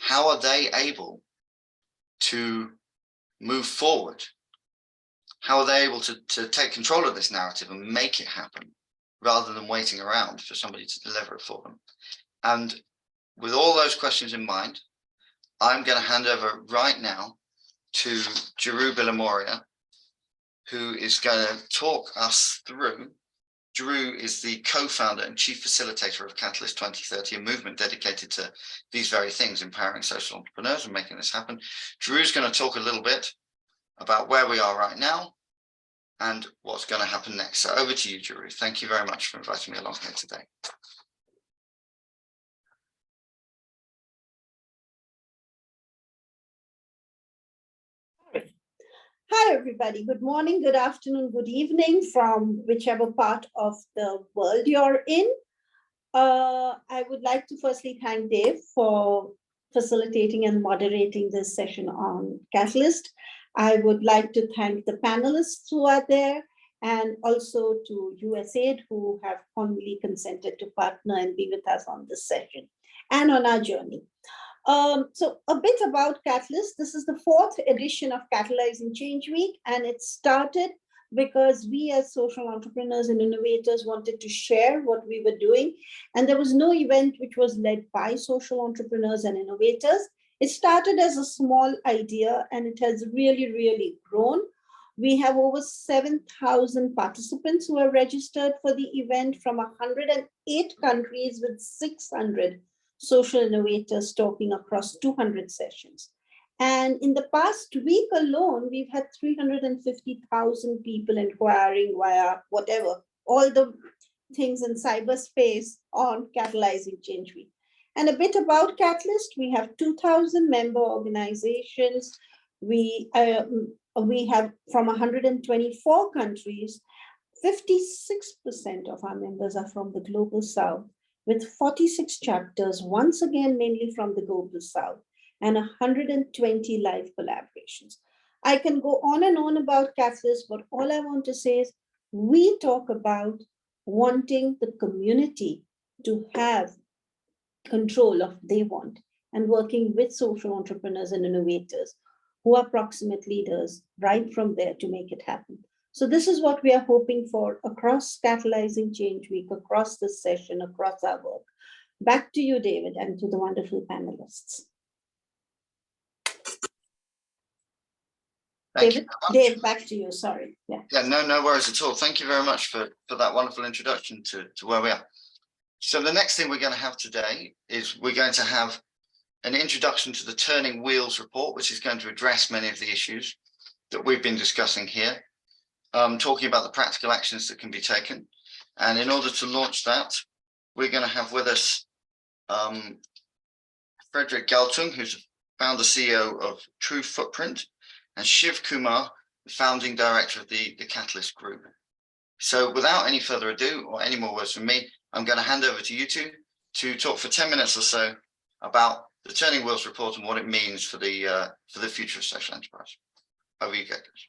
how are they able to move forward? How are they able to take control of this narrative and make it happen rather than waiting around for somebody to deliver it for them? And with all those questions in mind, I'm going to hand over right now to Giroux Bilamoria, who is going to talk us through. Giroux is the co-founder and chief facilitator of Catalyst 2030, a movement dedicated to these very things, empowering social entrepreneurs and making this happen. Giroux is going to talk a little bit about where we are right now and what's going to happen next. So over to you, Giroux. Thank you very much for inviting me along here today. Hi, everybody. Good morning, good afternoon, good evening from whichever part of the world you're in. I would like to firstly thank Dave for facilitating and moderating this session on Catalyst. I would like to thank the panelists who are there and also to USAID who have formally consented to partner and be with us on this session and on our journey. So a bit about Catalyst. This is the 4th edition of Catalyzing Change Week, and it started because we as social entrepreneurs and innovators wanted to share what we were doing. And there was no event which was led by social entrepreneurs and innovators. It started as a small idea and it has really, really grown. We have over 7,000 participants who are registered for the event from 108 countries with 600 social innovators talking across 200 sessions. And in the past week alone, we've had 350,000 people inquiring via whatever, all the things in cyberspace on Catalyzing Change Week. And a bit about Catalyst, we have 2,000 member organizations. We have from 124 countries, 56% of our members are from the Global South, with 46 chapters, once again, mainly from the Global South, and 120 live collaborations. I can go on and on about Catalyst, but all I want to say is we talk about wanting the community to have control of what they want and working with social entrepreneurs and innovators who are proximate leaders right from there to make it happen. So this is what we are hoping for across Catalyzing Change Week, across this session, across our work. Back to you, David, and to the wonderful panelists. Dave, back to you, sorry. Yeah, no worries at all. Thank you very much for that wonderful introduction to where we are. So the next thing we're going to have today is we're going to have an introduction to the Turning Wheels report, which is going to address many of the issues that we've been discussing here. Talking about the practical actions that can be taken. And in order to launch that, we're going to have with us Frederick Galtung, who's the founder CEO of True Footprint, and Shiv Kumar, the founding director of the Catalyst Group. So without any further ado or any more words from me, I'm going to hand over to you two to talk for 10 minutes or so about the Turning Wheels report and what it means for the future of social enterprise. Over you go, guys.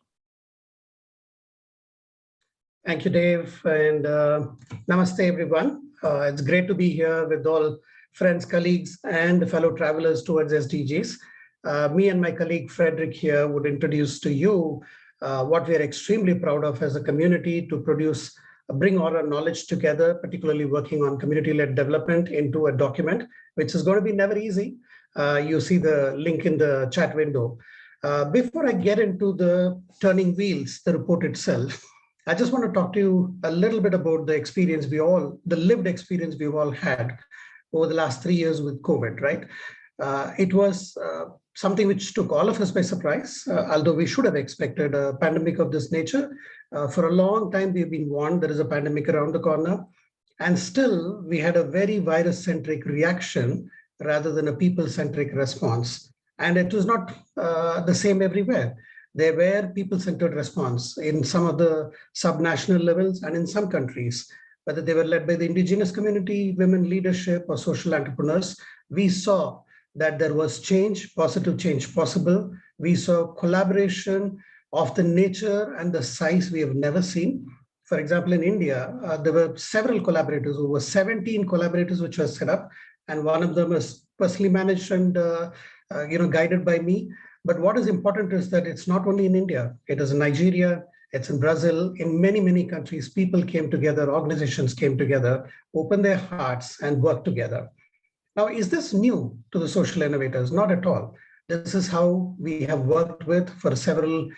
Thank you, Dave, and namaste, everyone. It's great to be here with all friends, colleagues, and fellow travelers towards SDGs. Me and my colleague Frederick here would introduce to you what we are extremely proud of as a community to bring all our knowledge together, particularly working on community-led development into a document, which is going to be never easy. You see the link in the chat window. Before I get into the Turning Wheels, the report itself, I just want to talk to you a little bit about the experience the lived experience we've all had over the last 3 years with COVID, right? It was something which took all of us by surprise, although we should have expected a pandemic of this nature. For a long time, we've been warned there is a pandemic around the corner, and still we had a very virus-centric reaction rather than a people-centric response. And it was not the same everywhere. There were people-centered response in some of the subnational levels and in some countries, whether they were led by the indigenous community, women leadership, or social entrepreneurs. We saw that there was change, positive change possible. We saw collaboration of the nature and the size we have never seen. For example, in India, there were several collaborators, over 17 collaborators which were set up, and one of them is personally managed and guided by me. But what is important is that it's not only in India, it is in Nigeria, it's in Brazil, in many, many countries, people came together, organizations came together, opened their hearts and worked together. Now, is this new to the social innovators? Not at all. This is how we have worked with for several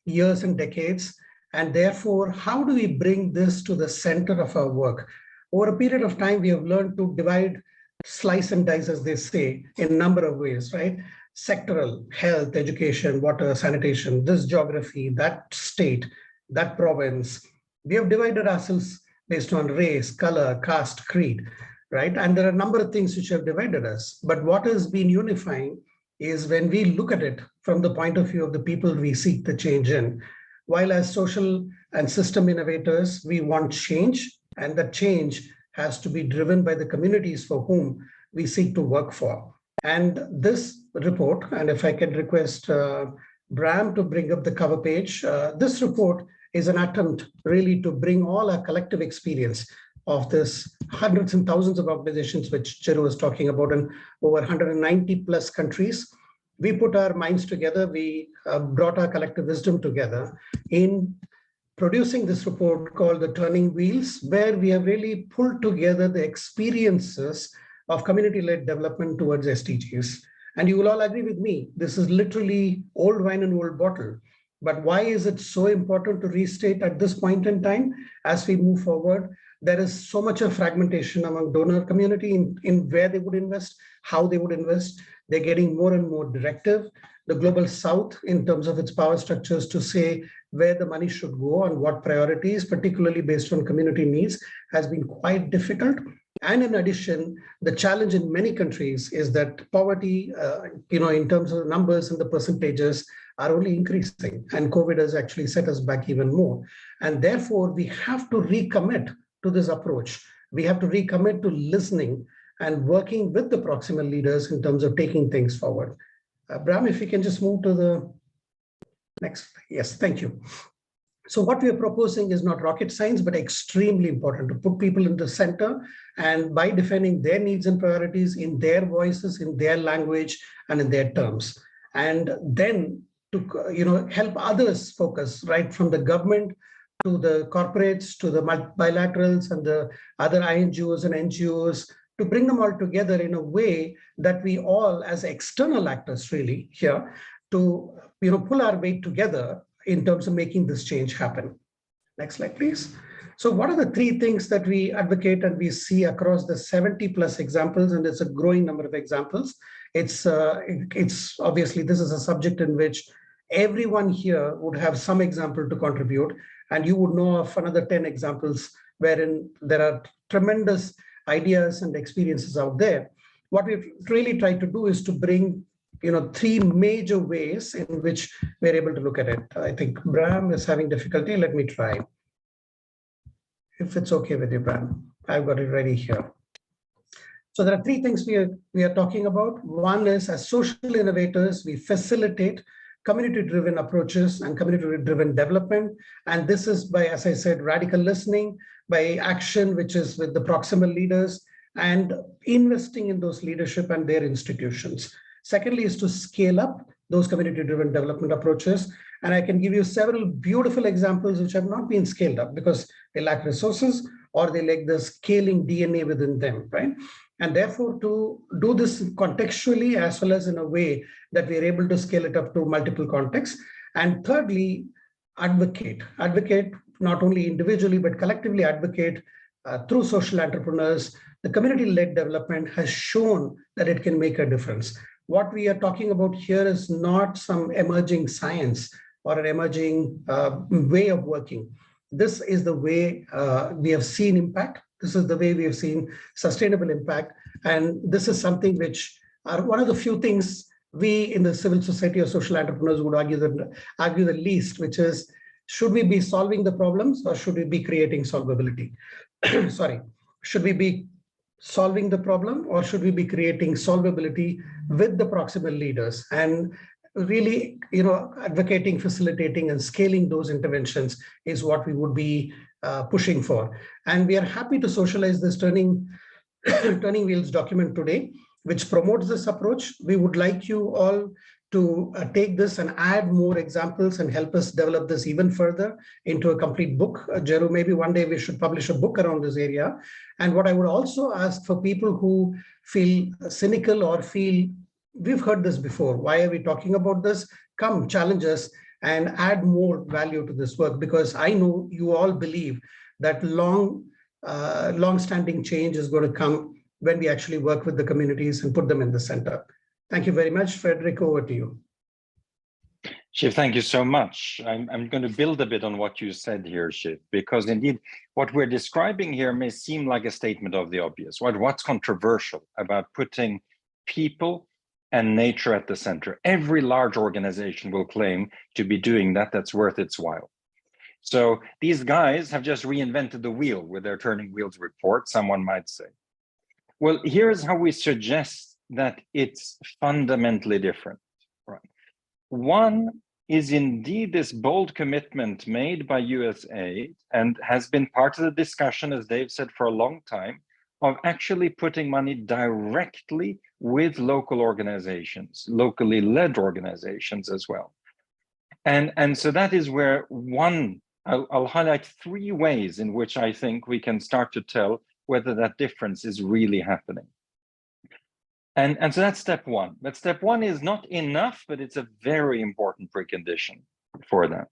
years and decades. And therefore, how do we bring this to the center of our work? Over a period of time, we have learned to divide, slice and dice, as they say, in a number of ways, right? Sectoral, health, education, water, sanitation, this geography, that state, that province. We have divided ourselves based on race, color, caste, creed, right? And there are a number of things which have divided us. But what has been unifying is when we look at it from the point of view of the people we seek the change in. While as social and system innovators, we want change, and that change has to be driven by the communities for whom we seek to work for. And this report, and if I can request Bram to bring up the cover page, this report is an attempt really to bring all our collective experience of this hundreds and thousands of organizations which Chiru was talking about in over 190 plus countries. We put our minds together, we brought our collective wisdom together in producing this report called The Turning Wheels, where we have really pulled together the experiences of community-led development towards SDGs. And you will all agree with me, this is literally old wine and old bottle. But why is it so important to restate at this point in time as we move forward? There is so much of fragmentation among donor community in where they would invest, how they would invest. They're getting more and more directive. The global south, in terms of its power structures, to say where the money should go and what priorities, particularly based on community needs, has been quite difficult. And in addition, the challenge in many countries is that poverty, in terms of the numbers and the percentages, are only increasing. And COVID has actually set us back even more. And therefore, we have to recommit to this approach. We have to recommit to listening and working with the proximal leaders in terms of taking things forward. Bram, if you can just move to the next. Yes, thank you. So what we are proposing is not rocket science, but extremely important to put people in the center, and by defining their needs and priorities in their voices, in their language, and in their terms. And then to help others focus, right from the government to the corporates, to the bilaterals and the other INGOs and NGOs, to bring them all together in a way that we all, as external actors really here, to pull our weight together in terms of making this change happen. Next slide, please. So what are the three things that we advocate and we see across the 70 plus examples, and it's a growing number of examples. It's obviously, this is a subject in which everyone here would have some example to contribute, and you would know of another 10 examples wherein there are tremendous ideas and experiences out there. What we've really tried to do is to bring three major ways in which we're able to look at it. I think Bram is having difficulty. Let me try. If it's okay with you, Bram, I've got it ready here. So there are three things we are talking about. One is, as social innovators, we facilitate community-driven approaches and community-driven development. And this is by, as I said, radical listening, by action, which is with the proximal leaders, and investing in those leadership and their institutions. Secondly is to scale up those community-driven development approaches. And I can give you several beautiful examples which have not been scaled up because they lack resources or they lack the scaling DNA within them, right? And therefore, to do this contextually as well as in a way that we're able to scale it up to multiple contexts. And thirdly, advocate not only individually, but collectively advocate through social entrepreneurs. The community-led development has shown that it can make a difference. What we are talking about here is not some emerging science or an emerging way of working. This is the way we have seen impact. This is the way we have seen sustainable impact. And this is something which are one of the few things we in the civil society or social entrepreneurs would argue the least, which is, should we be solving the problems or should we be creating solvability? Sorry, should we be solving the problem or should we be creating solvability with the proximal leaders? And really, advocating, facilitating, and scaling those interventions is what we would be pushing for. And we are happy to socialize this Turning Wheels document today. which promotes this approach. We would like you all to take this and add more examples and help us develop this even further into a complete book. Jeru, maybe one day we should publish a book around this area. And what I would also ask for people who feel cynical or feel, we've heard this before, why are we talking about this? Come, challenge us and add more value to this work, because I know you all believe that long-standing change is going to come when we actually work with the communities and put them in the center. Thank you very much. Frederick, over to you. Shiv, thank you so much. I'm going to build a bit on what you said here, Shiv, because indeed what we're describing here may seem like a statement of the obvious. What's controversial about putting people and nature at the center? Every large organization will claim to be doing that. That's worth its while. So these guys have just reinvented the wheel with their Turning Wheels report, someone might say. Well, here's how we suggest that it's fundamentally different. Right. One is indeed this bold commitment made by USAID and has been part of the discussion, as Dave said, for a long time, of actually putting money directly with local organizations, locally led organizations as well. And so that is where I'll highlight 3 ways in which I think we can start to tell whether that difference is really happening. And so that's step 1. But step 1 is not enough, but it's a very important precondition for that.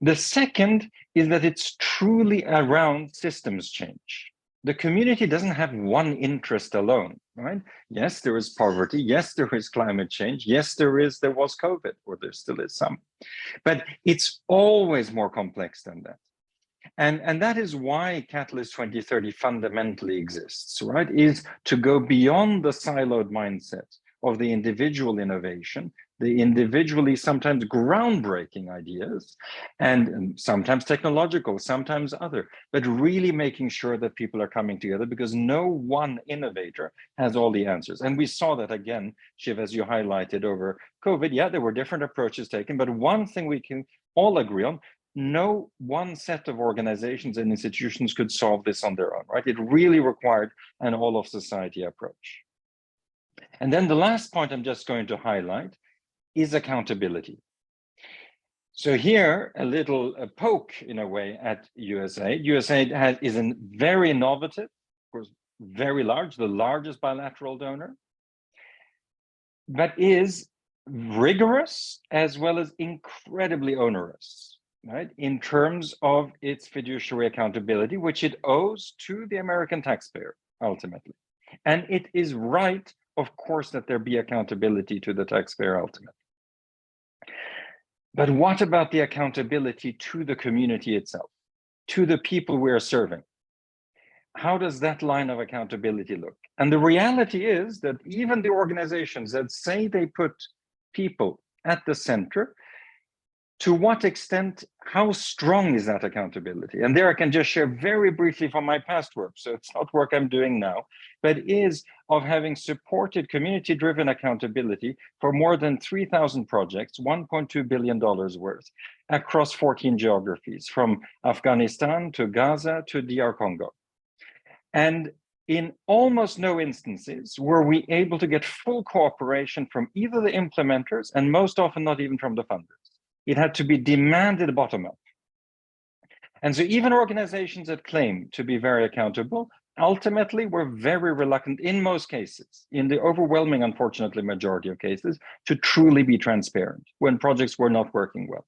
The second is that it's truly around systems change. The community doesn't have one interest alone, right? Yes, there is poverty. Yes, there is climate change. Yes, there was COVID, or there still is some. But it's always more complex than that. And that is why Catalyst 2030 fundamentally exists, right? Is to go beyond the siloed mindset of the individual innovation, the individually sometimes groundbreaking ideas, and sometimes technological, sometimes other, but really making sure that people are coming together, because no one innovator has all the answers. And we saw that again, Shiv, as you highlighted over COVID. Yeah, there were different approaches taken, but one thing we can all agree on: no one set of organizations and institutions could solve this on their own, right? It really required an all of society approach. And then the last point I'm just going to highlight is accountability. So here, a little poke in a way at USAID. USAID is a very innovative, of course, very large, the largest bilateral donor, but is rigorous as well as incredibly onerous, right, in terms of its fiduciary accountability, which it owes to the American taxpayer, ultimately. And it is right, of course, that there be accountability to the taxpayer, ultimately. But what about the accountability to the community itself, to the people we are serving? How does that line of accountability look? And the reality is that even the organizations that say they put people at the center, to what extent, how strong is that accountability? And there I can just share very briefly from my past work. So it's not work I'm doing now, but is of having supported community-driven accountability for more than 3,000 projects, $1.2 billion worth, across 14 geographies, from Afghanistan to Gaza to DR Congo. And in almost no instances were we able to get full cooperation from either the implementers, and most often not even from the funders. It had to be demanded bottom up. And so even organizations that claim to be very accountable ultimately were very reluctant in most cases, in the overwhelming, unfortunately, majority of cases, to truly be transparent when projects were not working well.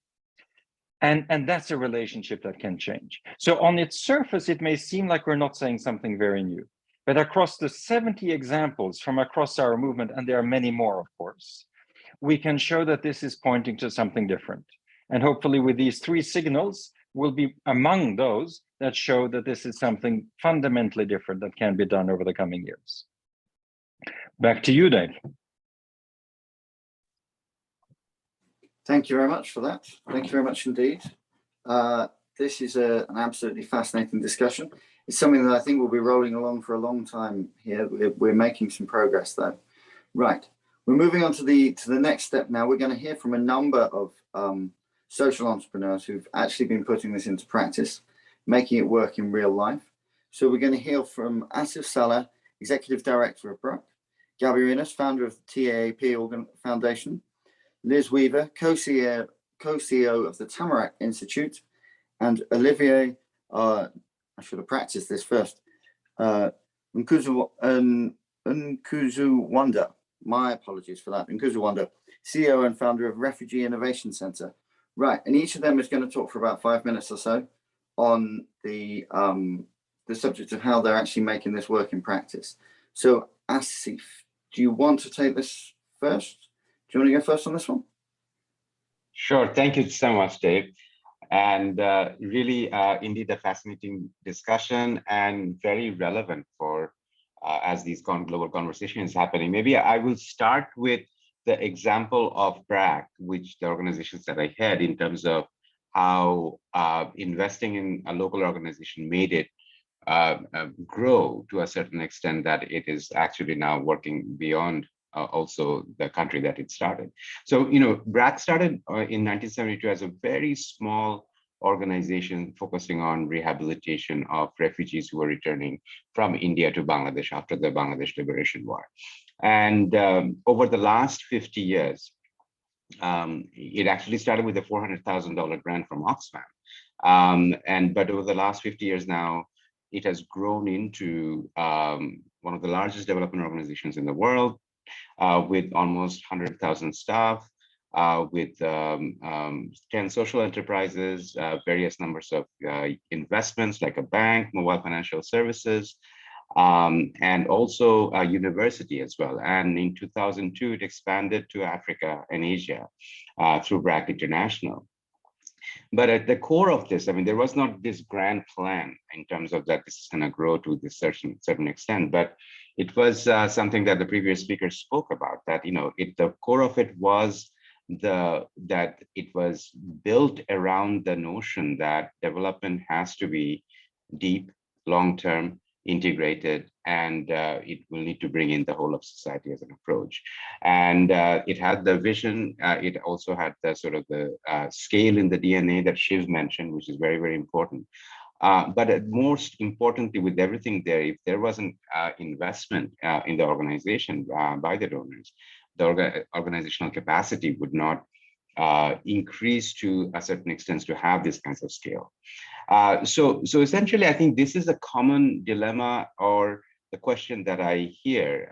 And that's a relationship that can change. So on its surface, it may seem like we're not saying something very new, but across the 70 examples from across our movement, and there are many more, of course, we can show that this is pointing to something different. And hopefully with these 3 signals, we'll be among those that show that this is something fundamentally different that can be done over the coming years. Back to you, Dave. Thank you very much for that. Thank you very much indeed. This is an absolutely fascinating discussion. It's something that I think will be rolling along for a long time here. We're making some progress though. Right. We're moving on to the next step now. We're going to hear from a number of social entrepreneurs who've actually been putting this into practice, making it work in real life. So we're going to hear from Asif Saleh, Executive Director of BRUC, Gabby Reynolds, founder of the TAAP Foundation, Liz Weaver, co-CEO of the Tamarack Institute, and Olivier, I should have practiced this first, Nkuzu Wanda, my apologies for that, Nkuzu Wanda, CEO and founder of Refugee Innovation Center. Right, and each of them is going to talk for about 5 minutes or so on the subject of how they're actually making this work in practice. So Asif, do you want to take this first? Do you want to go first on this one? Sure, thank you so much, Dave. And really, indeed, a fascinating discussion and very relevant for as these global conversations happening. Maybe I will start with the example of BRAC, which the organizations that I had in terms of how investing in a local organization made it grow to a certain extent that it is actually now working beyond also the country that it started. So, BRAC started in 1972 as a very small organization focusing on rehabilitation of refugees who were returning from India to Bangladesh after the Bangladesh Liberation War. And over the last 50 years, it actually started with a $400,000 grant from Oxfam. But over the last 50 years now, it has grown into one of the largest development organizations in the world, with almost 100,000 staff, with 10 social enterprises, various numbers of investments like a bank, mobile financial services, and also a university as well. And in 2002, it expanded to Africa and Asia through BRAC International. But at the core of this, I mean, there was not this grand plan in terms of that this is going to grow to this certain extent, but it was something that the previous speaker spoke about, that, the core of it was that it was built around the notion that development has to be deep, long-term, integrated, and it will need to bring in the whole of society as an approach. And it had the vision, it also had the sort of the scale in the DNA that Shiv mentioned, which is very, very important. But most importantly, with everything there, if there wasn't investment in the organization by the donors, the organizational capacity would not increase to a certain extent to have this kinds of scale. So essentially, I think this is a common dilemma or the question that I hear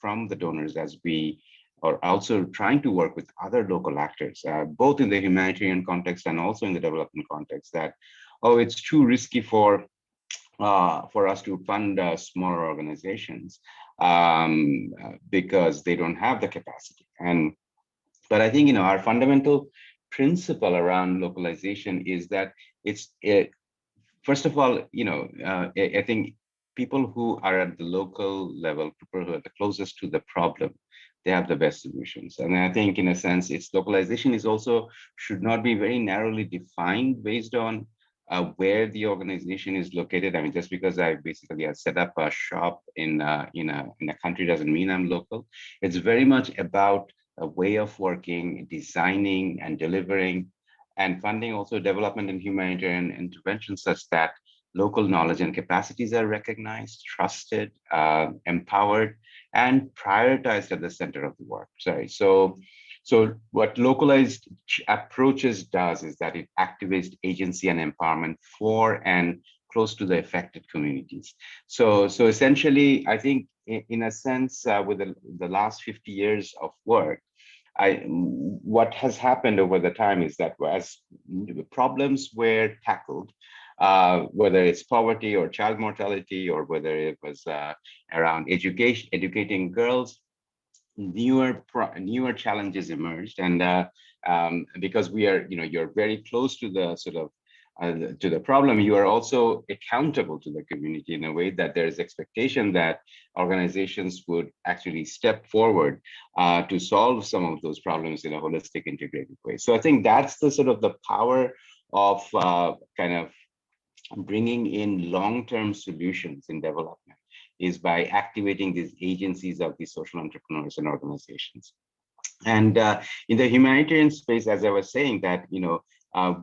from the donors as we are also trying to work with other local actors, both in the humanitarian context and also in the development context, that, oh, it's too risky for us to fund smaller organizations because they don't have the capacity. But I think, our fundamental principle around localization is that first of all, I think people who are at the local level, people who are the closest to the problem, they have the best solutions. And I think, in a sense, its localization is also should not be very narrowly defined based on where the organization is located. I mean, just because I basically have set up a shop in a country doesn't mean I'm local. It's very much about a way of working, designing and delivering, and funding also development and humanitarian interventions such that local knowledge and capacities are recognized, trusted, empowered, and prioritized at the center of the work. So what localized approaches does is that it activates agency and empowerment for and close to the affected communities. So essentially, I think in a sense, with the last 50 years of work, what has happened over the time is that as problems were tackled, whether it's poverty or child mortality, or whether it was around educating girls, newer challenges emerged. And because we are, you're very close to the sort of to the problem, you are also accountable to the community in a way that there is expectation that organizations would actually step forward to solve some of those problems in a holistic, integrated way. So I think that's the sort of the power of kind of bringing in long-term solutions in development, is by activating these agencies of these social entrepreneurs and organizations. And in the humanitarian space, as I was saying, that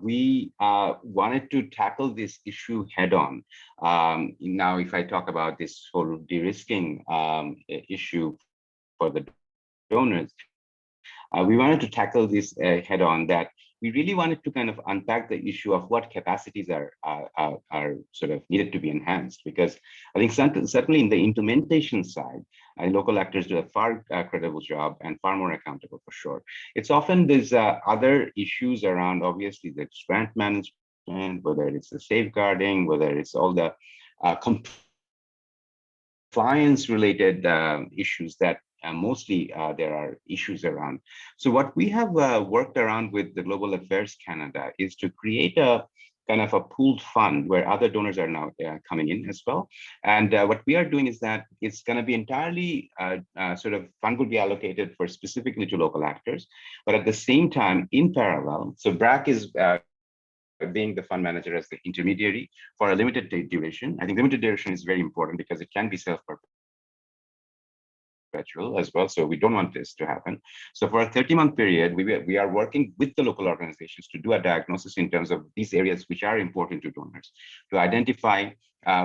we wanted to tackle this issue head on. Now, if I talk about this whole de-risking issue for the donors, we wanted to tackle this head on, that we really wanted to kind of unpack the issue of what capacities are sort of needed to be enhanced, because I think certainly in the implementation side, local actors do a far credible job and far more accountable for sure. It's often there's other issues around, obviously, the grant management, whether it's the safeguarding, whether it's all the compliance related issues that mostly there are issues around. So what we have worked around with the Global Affairs Canada is to create a kind of a pooled fund where other donors are now coming in as well. And what we are doing is that it's going to be entirely sort of fund will be allocated for specifically to local actors, but at the same time, in parallel, so BRAC is being the fund manager as the intermediary for a limited duration. I think limited duration is very important because it can be self-perpetual as well. So we don't want this to happen. So for a 30-month period, we are working with the local organizations to do a diagnosis in terms of these areas which are important to donors, to identify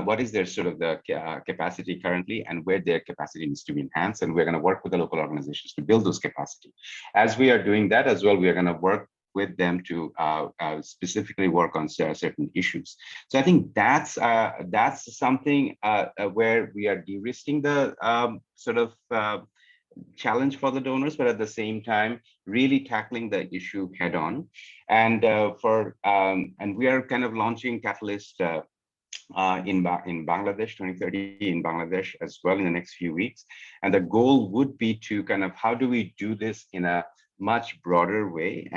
what is their sort of the capacity currently and where their capacity needs to be enhanced. And we're going to work with the local organizations to build those capacity. As we are doing that as well, we are going to work with them to specifically work on certain issues. So I think that's something where we are de-risking the sort of challenge for the donors, but at the same time, really tackling the issue head on. And and we are kind of launching Catalyst in Bangladesh, 2030 in Bangladesh as well in the next few weeks. And the goal would be to kind of, how do we do this in a much broader way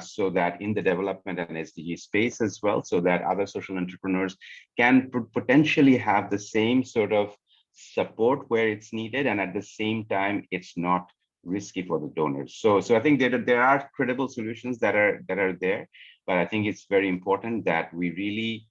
so that in the development and SDG space as well, so that other social entrepreneurs can potentially have the same sort of support where it's needed, and at the same time, it's not risky for the donors. So I think that there are credible solutions that are there, but I think it's very important that we really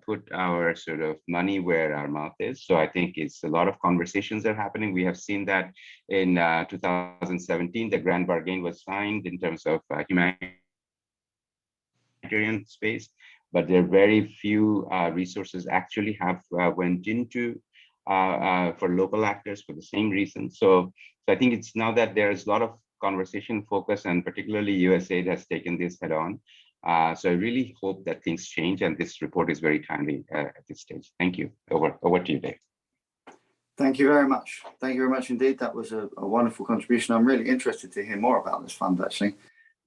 put our sort of money where our mouth is. So I think it's a lot of conversations are happening. We have seen that in 2017, the grand bargain was signed in terms of humanitarian space, but there are very few resources actually have went into for local actors for the same reason. So I think it's now that there's a lot of conversation focus, and particularly USAID has taken this head on. So I really hope that things change, and this report is very timely at this stage. Thank you. Over to you, Dave. Thank you very much. Thank you very much indeed. That was a wonderful contribution. I'm really interested to hear more about this fund. Actually,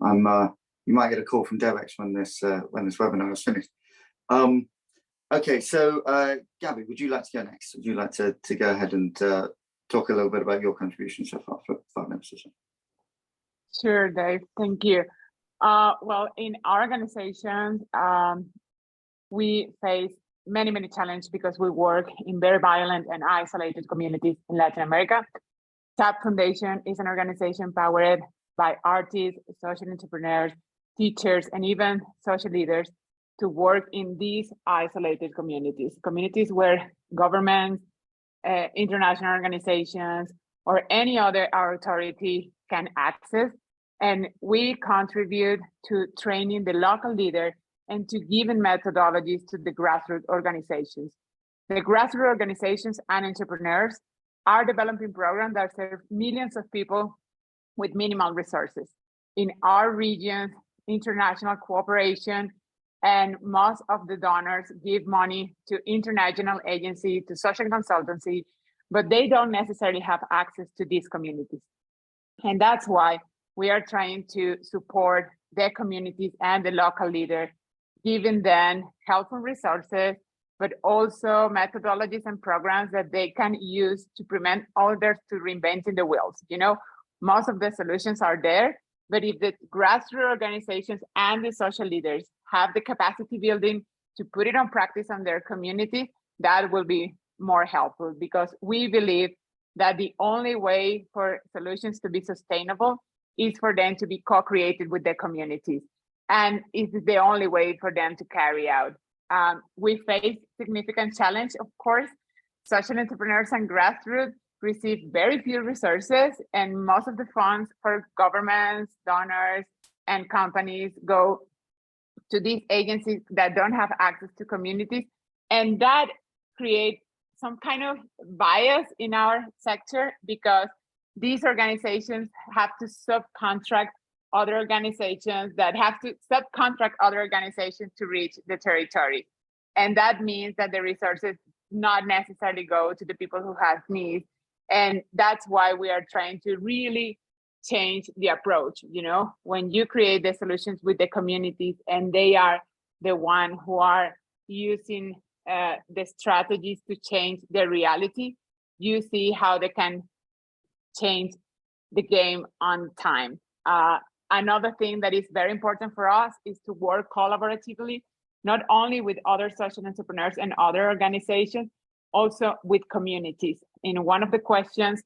you might get a call from DevEx when this webinar is finished. Okay, so Gabby, would you like to go next? Would you like to go ahead and talk a little bit about your contribution so far for 5 minutes or so? Sure, Dave. Thank you. Well, in our organization, we face many challenges because we work in very violent and isolated communities in Latin America. TAP Foundation is an organization powered by artists, social entrepreneurs, teachers, and even social leaders to work in these isolated communities where governments, international organizations, or any other authority can access. And we contribute to training the local leader and to giving methodologies to the grassroots organizations. The grassroots organizations and entrepreneurs are developing programs that serve millions of people with minimal resources. In our region, international cooperation and most of the donors give money to international agency, to social consultancy, but they don't necessarily have access to these communities. And that's why we are trying to support their communities and the local leader, giving them helpful resources, but also methodologies and programs that they can use to prevent others to reinventing the wheels. You know, most of the solutions are there, but if the grassroots organizations and the social leaders have the capacity building to put it on practice on their community, that will be more helpful, because we believe that the only way for solutions to be sustainable is for them to be co-created with their communities. And it's the only way for them to carry out. We face significant challenge, of course. Social entrepreneurs and grassroots receive very few resources, and most of the funds for governments, donors, and companies go to these agencies that don't have access to communities. And that creates some kind of bias in our sector, because these organizations have to subcontract other organizations that have to subcontract other organizations to reach the territory. And that means that the resources not necessarily go to the people who have needs. And that's why we are trying to really change the approach. You know, when you create the solutions with the communities and they are the one who are using the strategies to change the reality, you see how they can change the game on time. Another thing that is very important for us is to work collaboratively, not only with other social entrepreneurs and other organizations, also with communities. In one of the questions,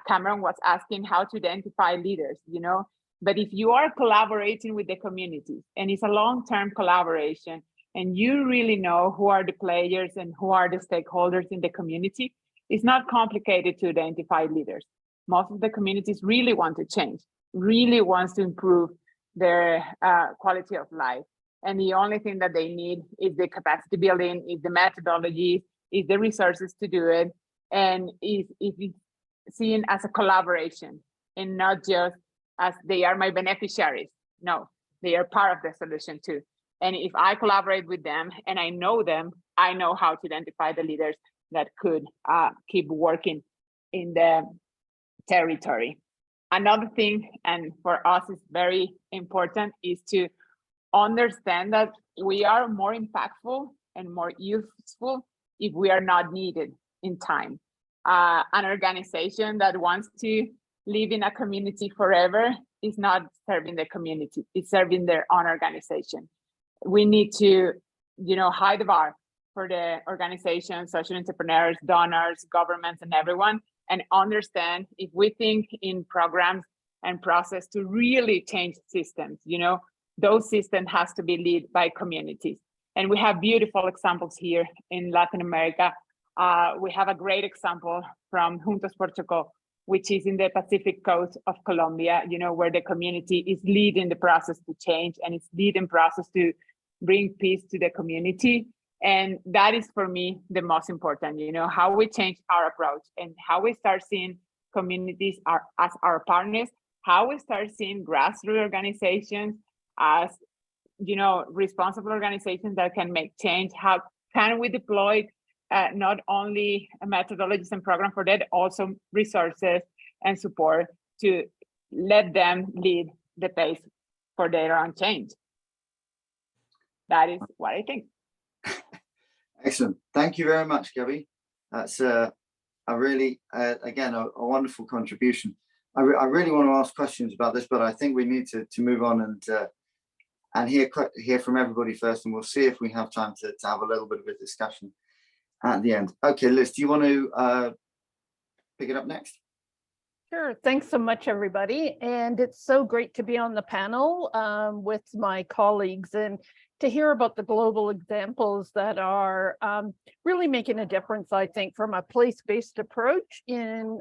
Cameron was asking how to identify leaders, you know, but if you are collaborating with the community and it's a long-term collaboration and you really know who are the players and who are the stakeholders in the community, it's not complicated to identify leaders. Most of the communities really want to change, really wants to improve their quality of life. And the only thing that they need is the capacity building, is the methodology, is the resources to do it, and is seen as a collaboration and not just as they are my beneficiaries. No, they are part of the solution too. And if I collaborate with them and I know them, I know how to identify the leaders that could keep working in the territory. Another thing, and for us is very important, is to understand that we are more impactful and more useful if we are not needed in time. An organization that wants to live in a community forever is not serving the community, it's serving their own organization. We need to, you know, high the bar for the organizations, social entrepreneurs, donors, governments, and everyone, and understand if we think in programs and process to really change systems, you know, those systems has to be led by communities. And we have beautiful examples here in Latin America. We have a great example from Juntos por Chocó, which is in the Pacific coast of Colombia, you know, where the community is leading the process to change and it's leading process to bring peace to the community. And that is for me the most important, you know, how we change our approach and how we start seeing communities as our partners, how we start seeing grassroots organizations as, you know, responsible organizations that can make change. How can we deploy not only methodologies and programs for that, also resources and support to let them lead the pace for their own change. That is what I think. Excellent. Thank you very much, Gabby. That's a really, again, a wonderful contribution. I really want to ask questions about this, but I think we need to move on and hear from everybody first, and we'll see if we have time to have a little bit of a discussion at the end. Okay, Liz, do you want to pick it up next? Sure. Thanks so much, everybody. And it's so great to be on the panel with my colleagues and to hear about the global examples that are really making a difference, I think, from a place-based approach in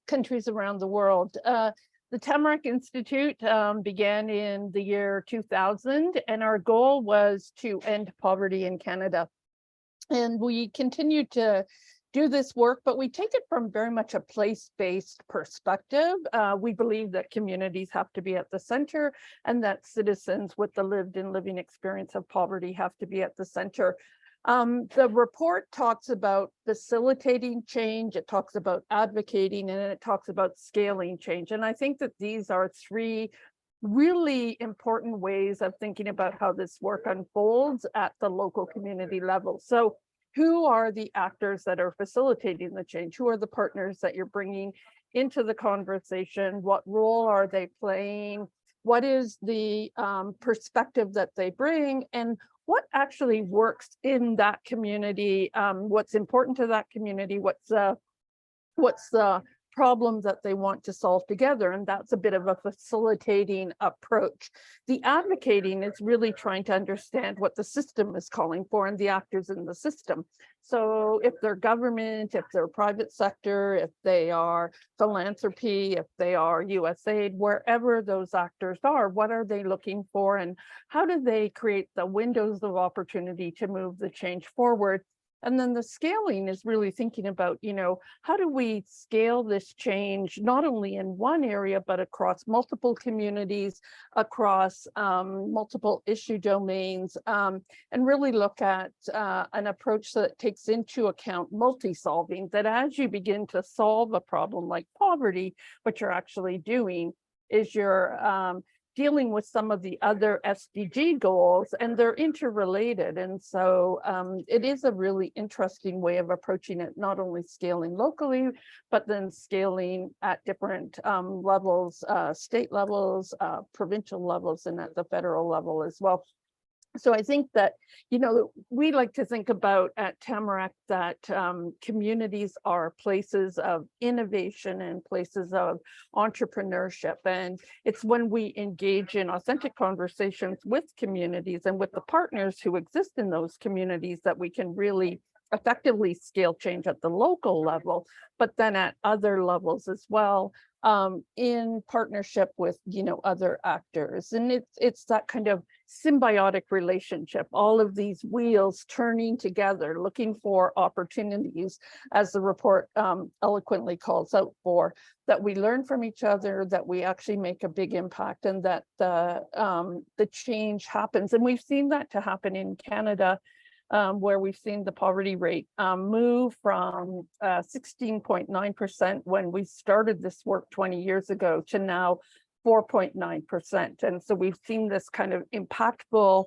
countries around the world. The Tamarack Institute began in the year 2000, and our goal was to end poverty in Canada. And we continue to do this work, but we take it from very much a place-based perspective. We believe that communities have to be at the center and that citizens with the lived and living experience of poverty have to be at the center. The report talks about facilitating change, it talks about advocating, and it talks about scaling change. And I think that these are three really important ways of thinking about how this work unfolds at the local community level. So who are the actors that are facilitating the change? Who are the partners that you're bringing into the conversation? What role are they playing? What is the perspective that they bring? And what actually works in that community? What's important to that community? What's the problem that they want to solve together. And that's a bit of a facilitating approach. The advocating is really trying to understand what the system is calling for and the actors in the system. So if they're government, if they're private sector, if they are philanthropy, if they are USAID, wherever those actors are, what are they looking for and how do they create the windows of opportunity to move the change forward? And then the scaling is really thinking about, how do we scale this change, not only in one area, but across multiple communities, across multiple issue domains, and really look at an approach that takes into account multi-solving, that as you begin to solve a problem like poverty, what you're actually doing is you're dealing with some of the other SDG goals, and they're interrelated. And so it is a really interesting way of approaching it, not only scaling locally, but then scaling at different levels, state levels, provincial levels, and at the federal level as well. So I think that, we like to think about at Tamarack that communities are places of innovation and places of entrepreneurship. And it's when we engage in authentic conversations with communities and with the partners who exist in those communities that we can really effectively scale change at the local level, but then at other levels as well, in partnership with other actors. And it's that kind of symbiotic relationship, all of these wheels turning together, looking for opportunities, as the report eloquently calls out for, that we learn from each other, that we actually make a big impact, and that the change happens. And we've seen that to happen in Canada, where we've seen the poverty rate move from 16.9% when we started this work 20 years ago to now 4.9%. And so we've seen this kind of impactful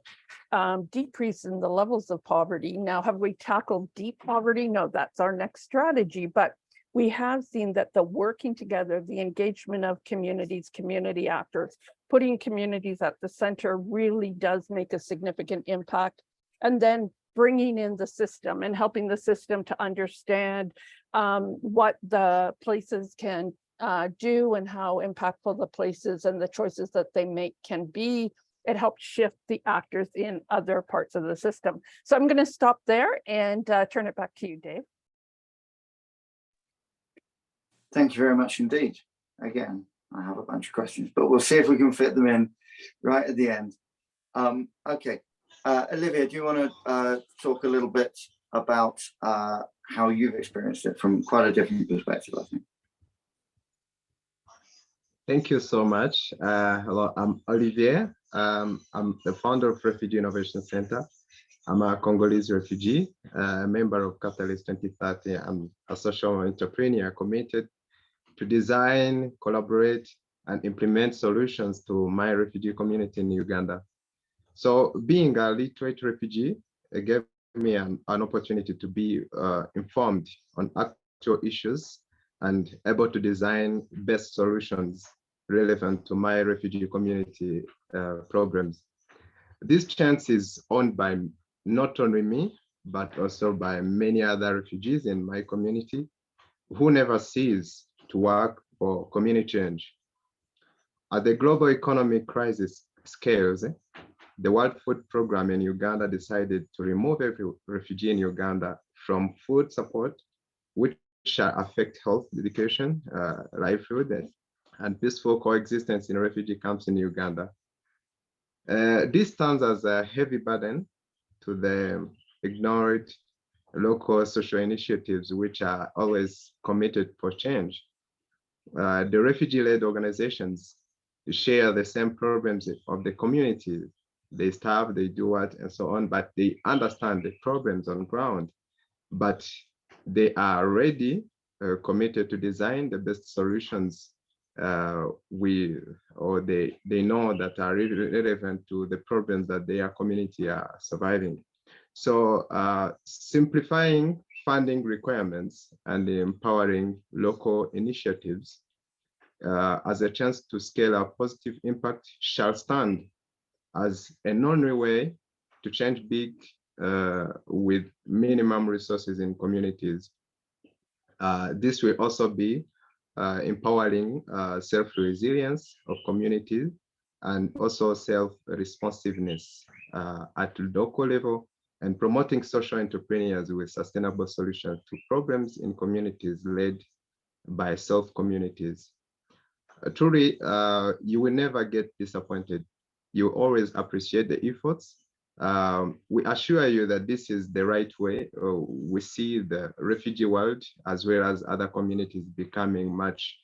decrease in the levels of poverty. Now, have we tackled deep poverty? No, that's our next strategy. But we have seen that the working together, the engagement of communities, community actors, putting communities at the center really does make a significant impact. And then bringing in the system and helping the system to understand what the places can do and how impactful the places and the choices that they make can be. It helps shift the actors in other parts of the system. So I'm going to stop there and turn it back to you, Dave. Thank you very much indeed. Again, I have a bunch of questions, but we'll see if we can fit them in right at the end. Okay. Olivia, do you want to talk a little bit about how you've experienced it from quite a different perspective, I think? Thank you so much. Hello, I'm Olivier. I'm the founder of Refugee Innovation Center. I'm a Congolese refugee, a member of Catalyst 2030. I'm a social entrepreneur committed to design, collaborate, and implement solutions to my refugee community in Uganda. So being a literate refugee, it gave me an opportunity to be informed on actual issues and able to design best solutions relevant to my refugee community programs. This chance is owned by not only me, but also by many other refugees in my community who never cease to work for community change. As the global economic crisis scales, the World Food Program in Uganda decided to remove every refugee in Uganda from food support, which shall affect health, education, livelihood, and peaceful coexistence in refugee camps in Uganda. This stands as a heavy burden to the ignored local social initiatives, which are always committed for change. The refugee-led organizations share the same problems of the community. They starve, they do what, and so on, but they understand the problems on ground, but they are already committed to design the best solutions they know that are really relevant to the problems that their community are surviving. So simplifying funding requirements and empowering local initiatives as a chance to scale a positive impact shall stand as an only way to change big with minimum resources in communities. This will also be empowering self-resilience of communities, and also self-responsiveness at local level, and promoting social entrepreneurs with sustainable solutions to problems in communities led by self-communities. Truly, you will never get disappointed. You always appreciate the efforts. We assure you that this is the right way. We see the refugee world as well as other communities becoming much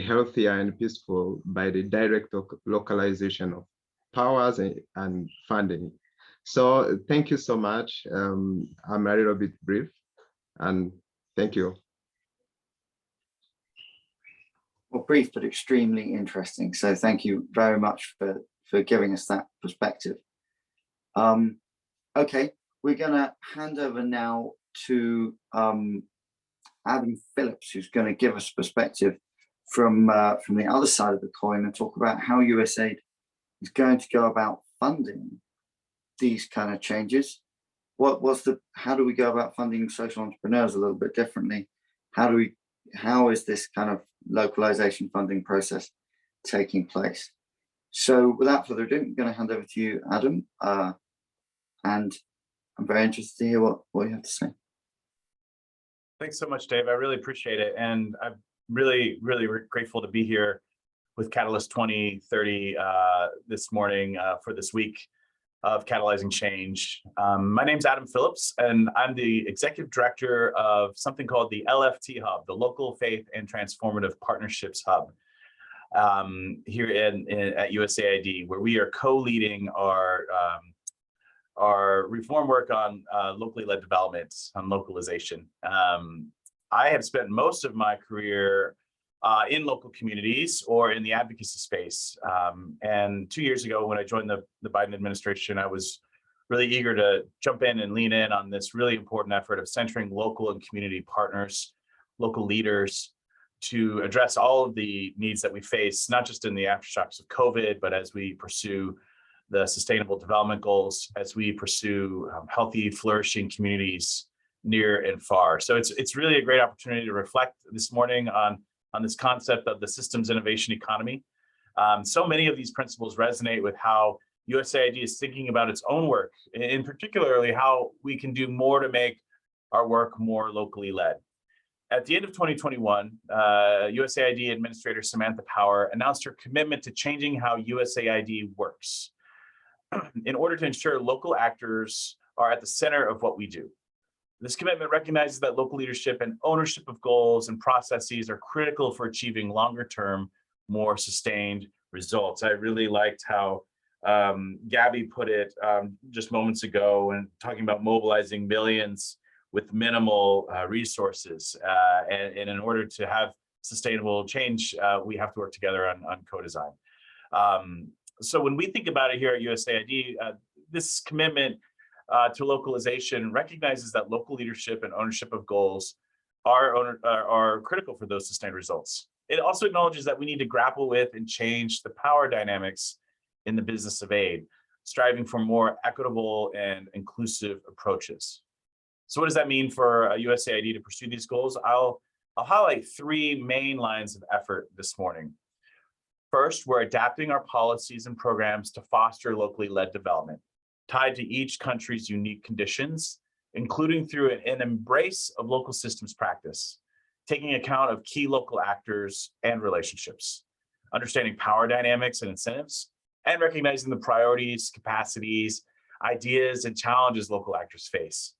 healthier and peaceful by the direct localization of powers and funding. So thank you so much. I'm a little bit brief, and thank you. Well, brief, but extremely interesting. So thank you very much for giving us that perspective. Okay, we're going to hand over now to Adam Phillips, who's going to give us perspective from the other side of the coin and talk about how USAID is going to go about funding these kind of changes. How do we go about funding social entrepreneurs a little bit differently? How is this kind of localization funding process taking place? So without further ado, I'm going to hand over to you, Adam, and I'm very interested to hear what you have to say. Thanks so much, Dave. I really appreciate it. And I'm really, really grateful to be here with Catalyst 2030 this morning for this week of Catalyzing Change. My name's Adam Phillips, and I'm the Executive Director of something called the LFT Hub, the Local Faith and Transformative Partnerships Hub, here at USAID, where we are co-leading our reform work on locally led development, on localization. I have spent most of my career in local communities or in the advocacy space. And 2 years ago, when I joined the Biden administration, I was really eager to jump in and lean in on this really important effort of centering local and community partners, local leaders, to address all of the needs that we face, not just in the aftershocks of COVID, but as we pursue the Sustainable Development Goals, as we pursue healthy, flourishing communities near and far. So it's really a great opportunity to reflect this morning on this concept of the systems innovation economy. So many of these principles resonate with how USAID is thinking about its own work, in particularly how we can do more to make our work more locally led. At the end of 2021, USAID Administrator Samantha Power announced her commitment to changing how USAID works in order to ensure local actors are at the center of what we do. This commitment recognizes that local leadership and ownership of goals and processes are critical for achieving longer-term, more sustained results. I really liked how Gabby put it just moments ago, and talking about mobilizing millions with minimal resources. And in order to have sustainable change, we have to work together on co-design. So when we think about it here at USAID, this commitment to localization recognizes that local leadership and ownership of goals are critical for those sustained results. It also acknowledges that we need to grapple with and change the power dynamics in the business of aid, striving for more equitable and inclusive approaches. So what does that mean for USAID to pursue these goals? I'll highlight three main lines of effort this morning. First, we're adapting our policies and programs to foster locally led development, tied to each country's unique conditions, including through an embrace of local systems practice, taking account of key local actors and relationships, understanding power dynamics and incentives, and recognizing the priorities, capacities, ideas, and challenges local actors face.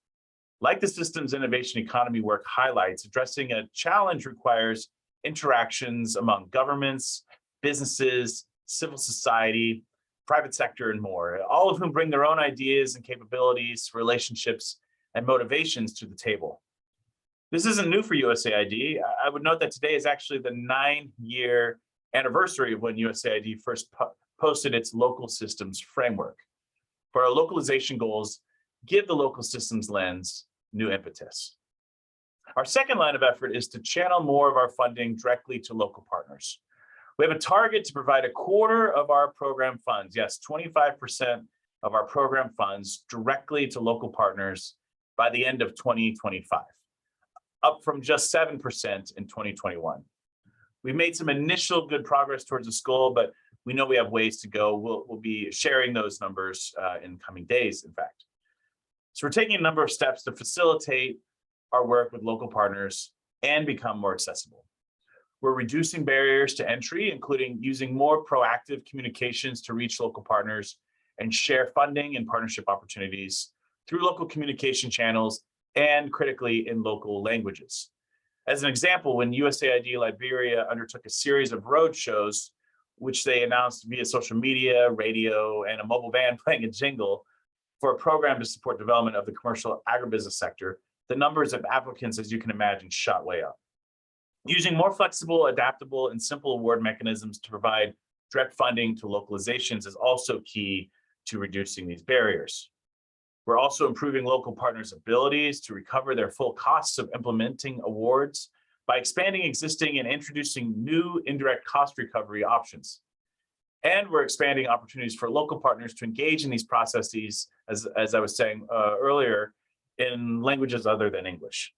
Like the systems innovation economy work highlights, addressing a challenge requires interactions among governments, businesses, civil society, private sector, and more, all of whom bring their own ideas and capabilities, relationships, and motivations to the table. This isn't new for USAID. I would note that today is actually the 9-year anniversary of when USAID first posted its local systems framework. For our localization goals, give the local systems lens new impetus. Our second line of effort is to channel more of our funding directly to local partners. We have a target to provide a quarter of our program funds, yes, 25% of our program funds directly to local partners by the end of 2025, up from just 7% in 2021. We've made some initial good progress towards this goal, but we know we have ways to go. We'll be sharing those numbers in coming days, in fact. So we're taking a number of steps to facilitate our work with local partners and become more accessible. We're reducing barriers to entry, including using more proactive communications to reach local partners and share funding and partnership opportunities through local communication channels and critically in local languages. As an example, when USAID Liberia undertook a series of road shows, which they announced via social media, radio, and a mobile van playing a jingle for a program to support development of the commercial agribusiness sector, the numbers of applicants, as you can imagine, shot way up. Using more flexible, adaptable, and simple award mechanisms to provide direct funding to localizations is also key to reducing these barriers. We're also improving local partners' abilities to recover their full costs of implementing awards by expanding existing and introducing new indirect cost recovery options. And we're expanding opportunities for local partners to engage in these processes, as I was saying earlier, in languages other than English.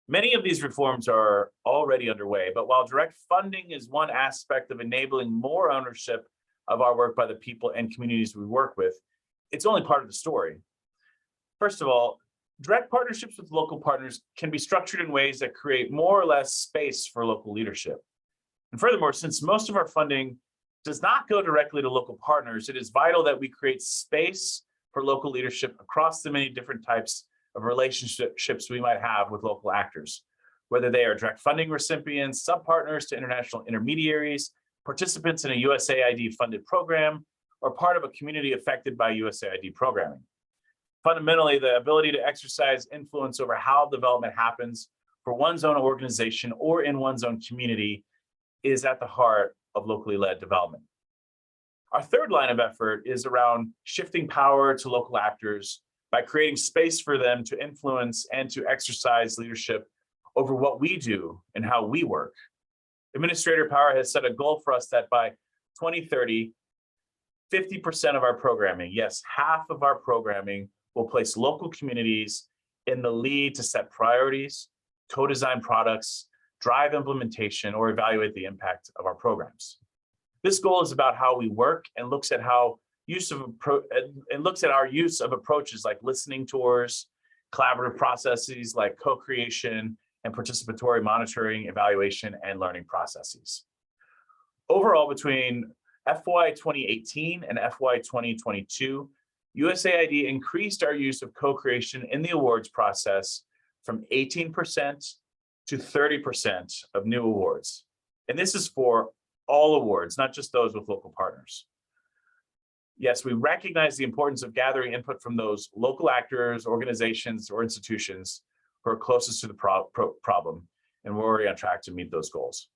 Many of these reforms are already underway, but while direct funding is one aspect of enabling more ownership of our work by the people and communities we work with, it's only part of the story. First of all, direct partnerships with local partners can be structured in ways that create more or less space for local leadership. And furthermore, since most of our funding does not go directly to local partners, it is vital that we create space for local leadership across the many different types of relationships we might have with local actors, whether they are direct funding recipients, sub-partners to international intermediaries, participants in a USAID-funded program, or part of a community affected by USAID programming. Fundamentally, the ability to exercise influence over how development happens for one's own organization or in one's own community is at the heart of locally led development. Our third line of effort is around shifting power to local actors by creating space for them to influence and to exercise leadership over what we do and how we work. Administrator Power has set a goal for us that by 2030, 50% of our programming, yes, half of our programming, will place local communities in the lead to set priorities, co-design products, drive implementation, or evaluate the impact of our programs. This goal is about how we work and looks at our use of approaches like listening tours, collaborative processes like co-creation, and participatory monitoring, evaluation, and learning processes. Overall, between FY 2018 and FY 2022, USAID increased our use of co-creation in the awards process from 18% to 30% of new awards. And this is for all awards, not just those with local partners. Yes, we recognize the importance of gathering input from those local actors, organizations, or institutions who are closest to the problem, and we're already on track to meet those goals.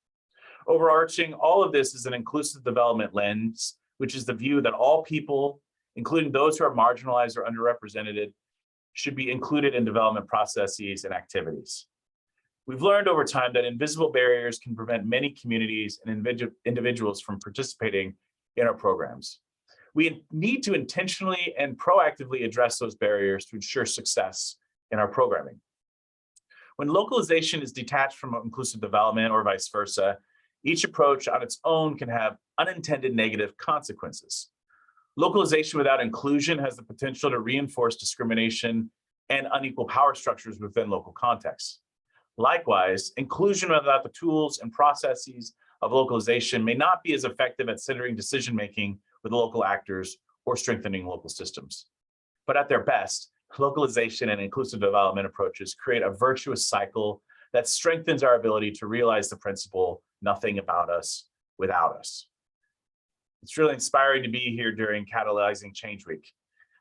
Overarching all of this is an inclusive development lens, which is the view that all people, including those who are marginalized or underrepresented, should be included in development processes and activities. We've learned over time that invisible barriers can prevent many communities and individuals from participating in our programs. We need to intentionally and proactively address those barriers to ensure success in our programming. When localization is detached from inclusive development or vice versa, each approach on its own can have unintended negative consequences. Localization without inclusion has the potential to reinforce discrimination and unequal power structures within local contexts. Likewise, inclusion without the tools and processes of localization may not be as effective at centering decision-making with local actors or strengthening local systems. But at their best, localization and inclusive development approaches create a virtuous cycle that strengthens our ability to realize the principle, nothing about us without us. It's really inspiring to be here during Catalyzing Change Week.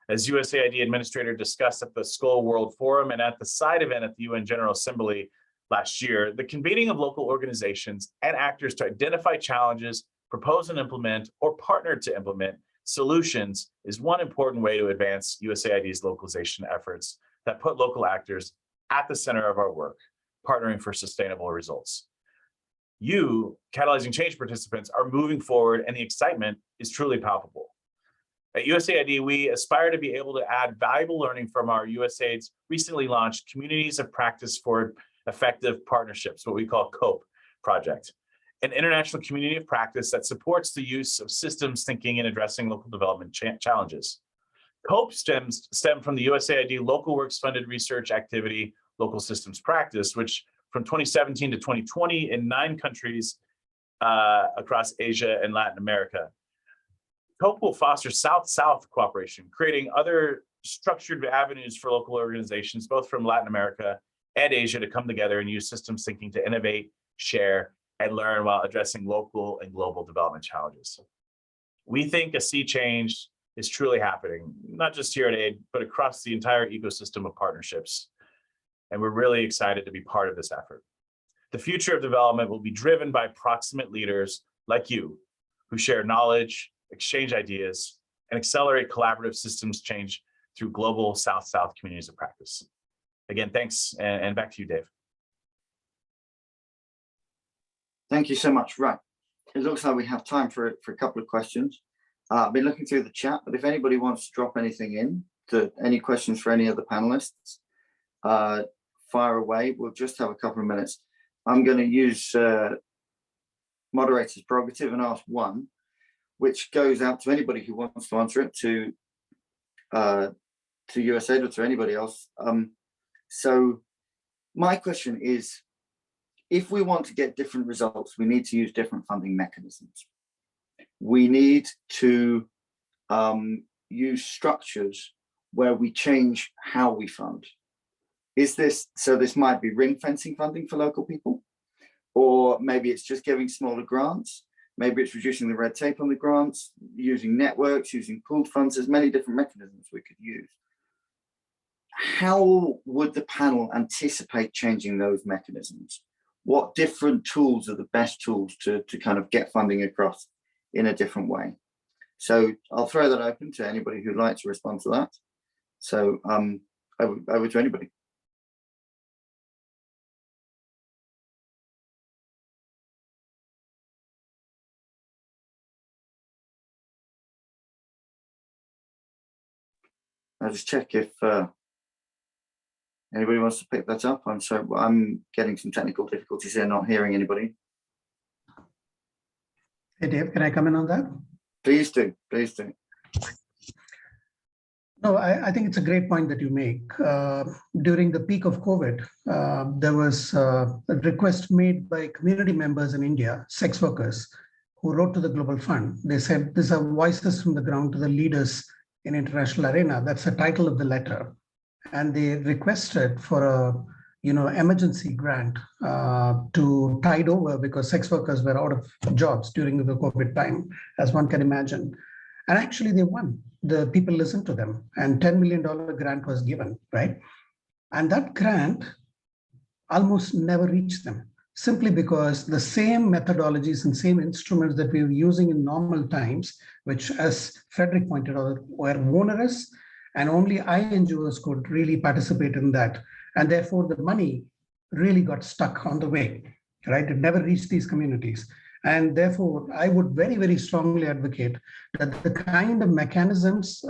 As USAID Administrator discussed at the Skull World Forum and at the side event at the UN General Assembly last year, the convening of local organizations and actors to identify challenges, propose and implement, or partner to implement solutions is one important way to advance USAID's localization efforts that put local actors at the center of our work, partnering for sustainable results. You, Catalyzing Change participants, are moving forward and the excitement is truly palpable. At USAID, we aspire to be able to add valuable learning from our USAID's recently launched Communities of Practice for Effective Partnerships, what we call COPE project, an international community of practice that supports the use of systems thinking in addressing local development challenges. COPE stem from the USAID Local Works funded research activity, Local Systems Practice, which from 2017 to 2020 in 9 countries across Asia and Latin America. COPE will foster South-South cooperation, creating other structured avenues for local organizations, both from Latin America and Asia, to come together and use systems thinking to innovate, share, and learn while addressing local and global development challenges. We think a sea change is truly happening, not just here at AID, but across the entire ecosystem of partnerships. And we're really excited to be part of this effort. The future of development will be driven by proximate leaders like you, who share knowledge, exchange ideas, and accelerate collaborative systems change through global South-South communities of practice. Again, thanks, and back to you, Dave. Thank you so much. Right. It looks like we have time for a couple of questions. I've been looking through the chat, but if anybody wants to drop anything in, any questions for any of the panelists, fire away. We'll just have a couple of minutes. I'm going to use moderator's prerogative and ask one, which goes out to anybody who wants to answer it, to USAID or to anybody else. So my question is, if we want to get different results, we need to use different funding mechanisms. We need to use structures where we change how we fund. So this might be ring fencing funding for local people, or maybe it's just giving smaller grants. Maybe it's reducing the red tape on the grants, using networks, using pooled funds. There's many different mechanisms we could use. How would the panel anticipate changing those mechanisms? What different tools are the best tools to kind of get funding across in a different way? So I'll throw that open to anybody who'd like to respond to that. So over to anybody. I'll just check if anybody wants to pick that up. I'm sorry, I'm getting some technical difficulties here, not hearing anybody. Hey, Dave, can I come in on that? Please do, please do. No, I think it's a great point that you make. During the peak of COVID, there was a request made by community members in India, sex workers, who wrote to the Global Fund. They said, these are voices from the ground to the leaders in international arena. That's the title of the letter. And they requested for a emergency grant to tide over, because sex workers were out of jobs during the COVID time, as one can imagine. And actually they won. The people listened to them, and $10 million grant was given, right? And that grant almost never reached them, simply because the same methodologies and same instruments that we were using in normal times, which, as Frederick pointed out, were onerous, and only INGOs could really participate in that. And therefore the money really got stuck on the way, right? It never reached these communities. And therefore, I would very, very strongly advocate that the kind of mechanisms,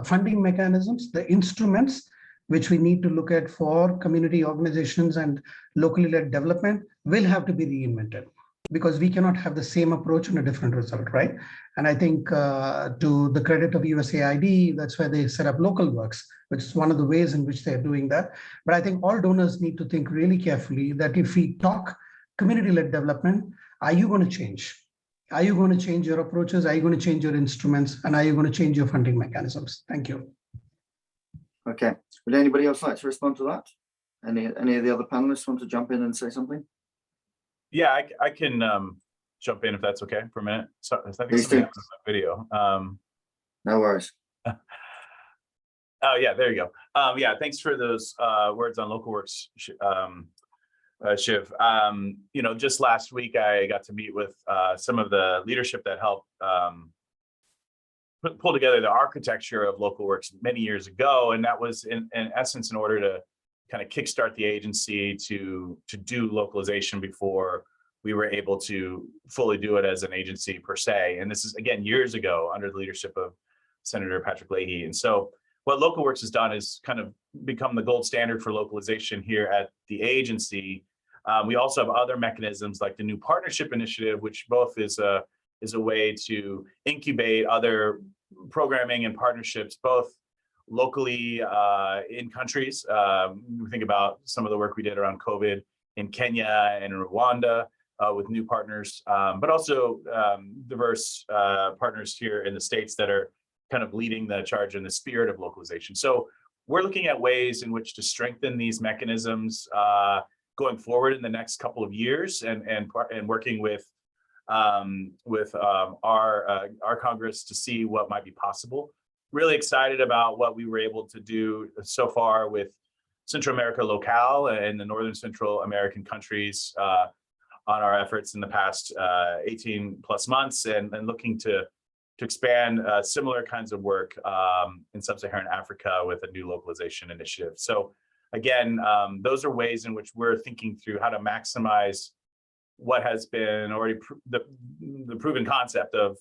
funding mechanisms, the instruments which we need to look at for community organizations and locally led development will have to be reinvented, because we cannot have the same approach and a different result, right? And I think to the credit of USAID, that's why they set up Local Works, which is one of the ways in which they're doing that. But I think all donors need to think really carefully that if we talk community-led development, are you going to change? Are you going to change your approaches? Are you going to change your instruments? And are you going to change your funding mechanisms? Thank you. Okay. Would anybody else like to respond to that? Any of the other panelists want to jump in and say something? Yeah, I can jump in if that's okay for a minute. So I think Please somebody do. has a video. No worries. Oh yeah, there you go. Yeah, thanks for those words on Local Works, Shiv. Just last week I got to meet with some of the leadership that helped pull together the architecture of Local Works many years ago, and that was in essence in order to kind of kickstart the agency to do localization before we were able to fully do it as an agency per se. And this is, again, years ago under the leadership of Senator Patrick Leahy. And so what Local Works has done is kind of become the gold standard for localization here at the agency. We also have other mechanisms like the New Partnership Initiative, which both is a way to incubate other programming and partnerships, both locally in countries. We think about some of the work we did around COVID in Kenya and in Rwanda with new partners, but also diverse partners here in the States that are kind of leading the charge in the spirit of localization. So we're looking at ways in which to strengthen these mechanisms going forward in the next couple of years, and working with our Congress to see what might be possible. Really excited about what we were able to do so far with Central America Locale and the Northern Central American countries on our efforts in the past 18 plus months, and looking to expand similar kinds of work in sub-Saharan Africa with a new localization initiative. So again, those are ways in which we're thinking through how to maximize what has been already the proven concept of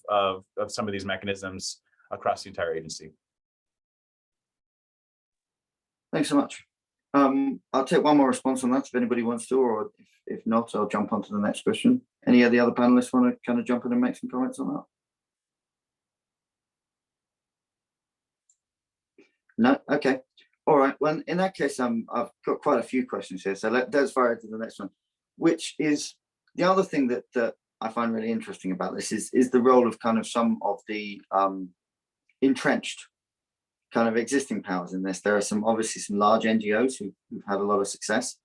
some of these mechanisms across the entire agency. Thanks so much. I'll take one more response on that if anybody wants to, or if not, I'll jump on to the next question. Any of the other panelists want to kind of jump in and make some comments on that? No? Okay. All right. Well, in that case, I've got quite a few questions here. So let's fire to the next one, which is the other thing that I find really interesting about this is the role of kind of some of the entrenched kind of existing powers in this. There are obviously some large NGOs who've had a lot of success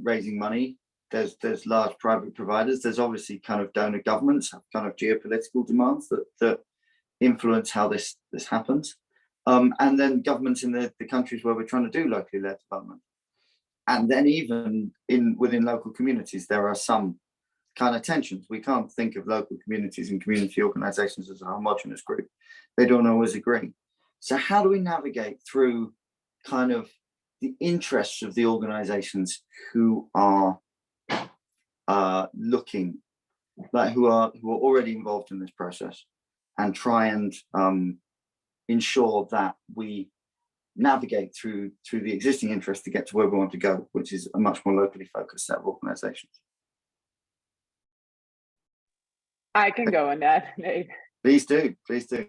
raising money. There's large private providers. There's obviously kind of donor governments have kind of geopolitical demands that influence how this happens. And then governments in the countries where we're trying to do locally led development. And then even within local communities, there are some kind of tensions. We can't think of local communities and community organizations as a homogenous group. They don't always agree. So how do we navigate through kind of the interests of the organizations who are looking, like who are already involved in this process, and try and ensure that we navigate through the existing interests to get to where we want to go, which is a much more locally focused set of organizations? I can go on that, Dave. Please do, please do.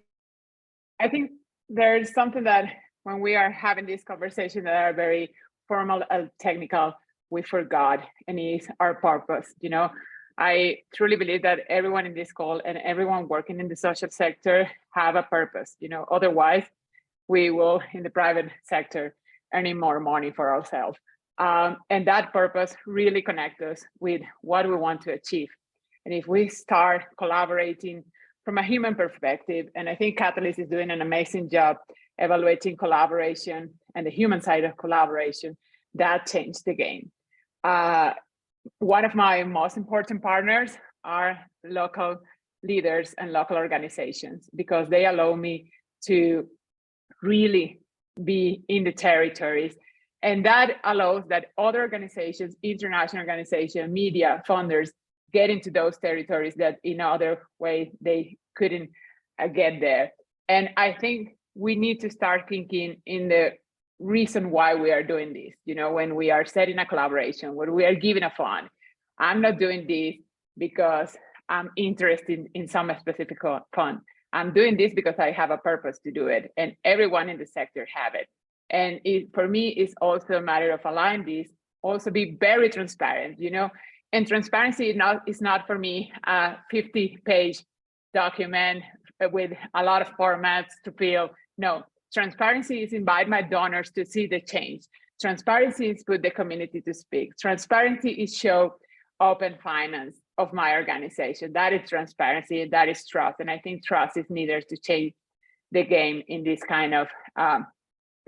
I think there's something that when we are having these conversations that are very formal and technical, we forgot, and is our purpose. You know, I truly believe that everyone in this call and everyone working in the social sector have a purpose. You know, otherwise we will in the private sector earning more money for ourselves. And that purpose really connects us with what we want to achieve. And if we start collaborating from a human perspective, and I think Catalyst is doing an amazing job evaluating collaboration and the human side of collaboration, that changed the game. One of my most important partners are local leaders and local organizations, because they allow me to really be in the territories. And that allows that other organizations, international organizations, media, funders, get into those territories that in other way they couldn't get there. And I think we need to start thinking in the reason why we are doing this. You know, when we are setting a collaboration, when we are giving a fund, I'm not doing this because I'm interested in some specific fund. I'm doing this because I have a purpose to do it, and everyone in the sector have it. And for me, it's also a matter of aligning this, also be very transparent, you know. And transparency is not for me a 50-page document with a lot of formats to fill. No, transparency is invite my donors to see the change. Transparency is put the community to speak. Transparency is show open finance of my organization. That is transparency, that is trust. And I think trust is needed to change the game in this kind of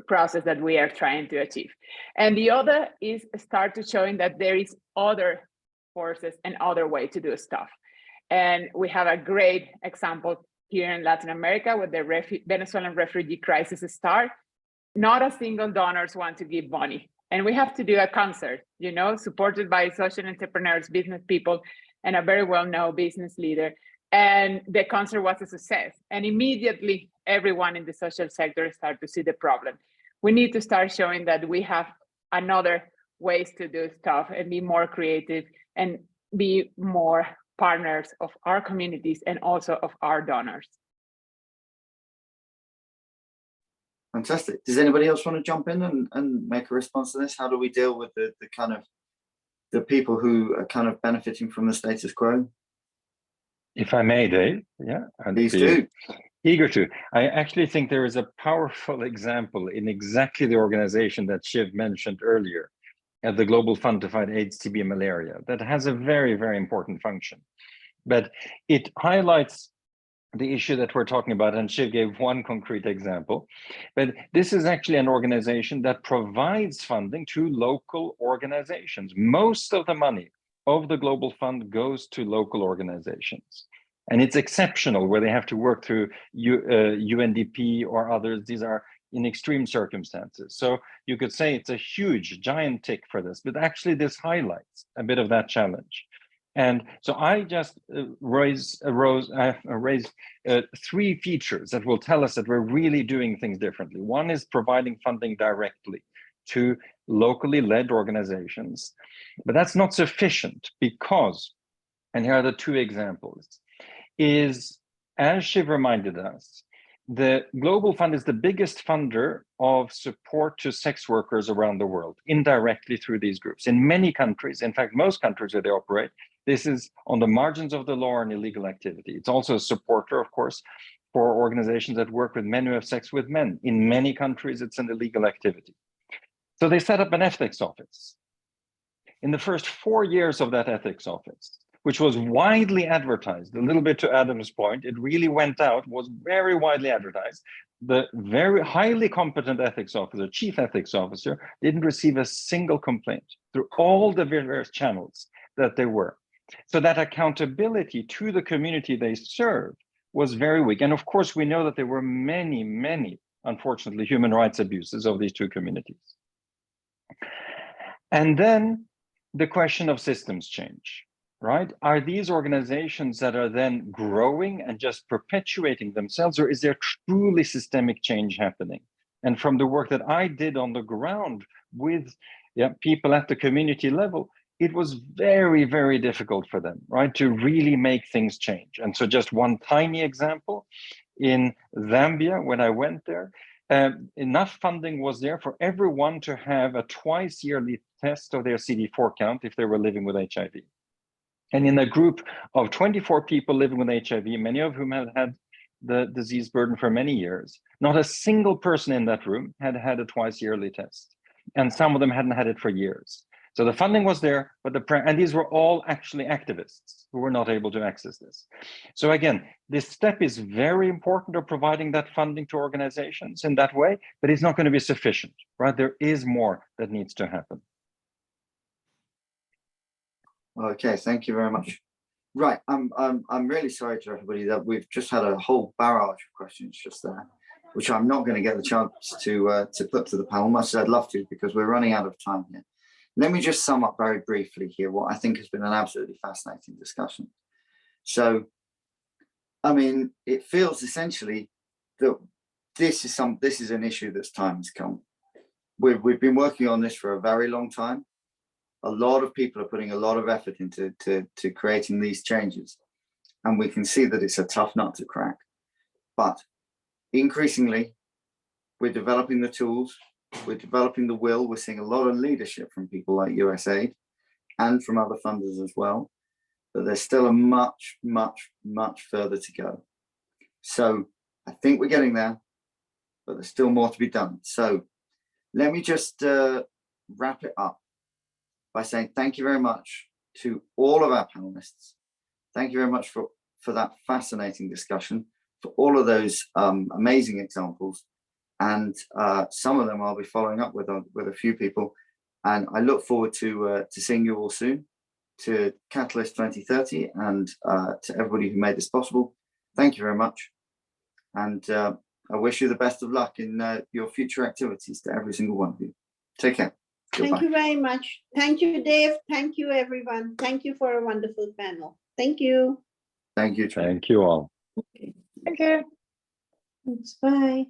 process that we are trying to achieve. And the other is start to showing that there is other forces and other way to do stuff. And we have a great example here in Latin America with the Venezuelan refugee crisis start. Not a single donors want to give money. And we have to do a concert, you know, supported by social entrepreneurs, business people, and a very well-known business leader. And the concert was a success. And immediately everyone in the social sector started to see the problem. We need to start showing that we have another ways to do stuff and be more creative and be more partners of our communities and also of our donors. Fantastic. Does anybody else want to jump in and make a response to this? How do we deal with the kind of the people who are kind of benefiting from the status quo? If I may, Dave, yeah, I'd Please be do. eager to. I actually think there is a powerful example in exactly the organization that Shiv mentioned earlier at the Global Fund to Fight AIDS, TB, and Malaria that has a very, very important function. But it highlights the issue that we're talking about, and Shiv gave one concrete example, but this is actually an organization that provides funding to local organizations. Most of the money of the Global Fund goes to local organizations. And it's exceptional where they have to work through UNDP or others. These are in extreme circumstances. So you could say it's a huge, giant tick for this, but actually this highlights a bit of that challenge. And so I just raised three features that will tell us that we're really doing things differently. One is providing funding directly to locally led organizations, but that's not sufficient because, and here are the two examples, is, as Shiv reminded us, the Global Fund is the biggest funder of support to sex workers around the world, indirectly through these groups. In many countries, in fact, most countries where they operate, this is on the margins of the law and illegal activity. It's also a supporter, of course, for organizations that work with men who have sex with men. In many countries, it's an illegal activity. So they set up an ethics office. In the first 4 years of that ethics office, which was widely advertised, a little bit to Adam's point, it really went out, was very widely advertised. The very highly competent ethics officer, chief ethics officer, didn't receive a single complaint through all the various channels that there were. So that accountability to the community they serve was very weak. And of course, we know that there were many, many, unfortunately, human rights abuses of these two communities. And then the question of systems change. Right? Are these organizations that are then growing and just perpetuating themselves, or is there truly systemic change happening? And from the work that I did on the ground with people at the community level, it was very, very difficult for them, right, to really make things change. And so just one tiny example, in Zambia, when I went there, enough funding was there for everyone to have a twice yearly test of their CD4 count if they were living with HIV. And in a group of 24 people living with HIV, many of whom had had the disease burden for many years, not a single person in that room had had a twice yearly test. And some of them hadn't had it for years. So the funding was there, but and these were all actually activists who were not able to access this. So again, this step is very important of providing that funding to organizations in that way, but it's not going to be sufficient, right? There is more that needs to happen. Okay, thank you very much. Right, I'm really sorry to everybody that we've just had a whole barrage of questions just there, which I'm not going to get the chance to put to the panel, much as I'd love to, because we're running out of time here. Let me just sum up very briefly here what I think has been an absolutely fascinating discussion. So, I mean, it feels essentially that this is an issue that's time has come. We've been working on this for a very long time. A lot of people are putting a lot of effort into creating these changes, and we can see that it's a tough nut to crack. But increasingly, we're developing the tools, we're developing the will, we're seeing a lot of leadership from people like USAID and from other funders as well, but there's still a much, much, much further to go. So I think we're getting there, but there's still more to be done. So let me just wrap it up by saying thank you very much to all of our panelists. Thank you very much for that fascinating discussion, for all of those amazing examples. And some of them I'll be following up with a few people. And I look forward to seeing you all soon, to Catalyst 2030, and to everybody who made this possible. Thank you very much. And I wish you the best of luck in your future activities, to every single one of you. Take care. Goodbye. Thank you very much. Thank you, Dave. Thank you, everyone. Thank you for a wonderful panel. Thank you. Thank you. Thank you all. Okay. Thank you. Thanks. Bye.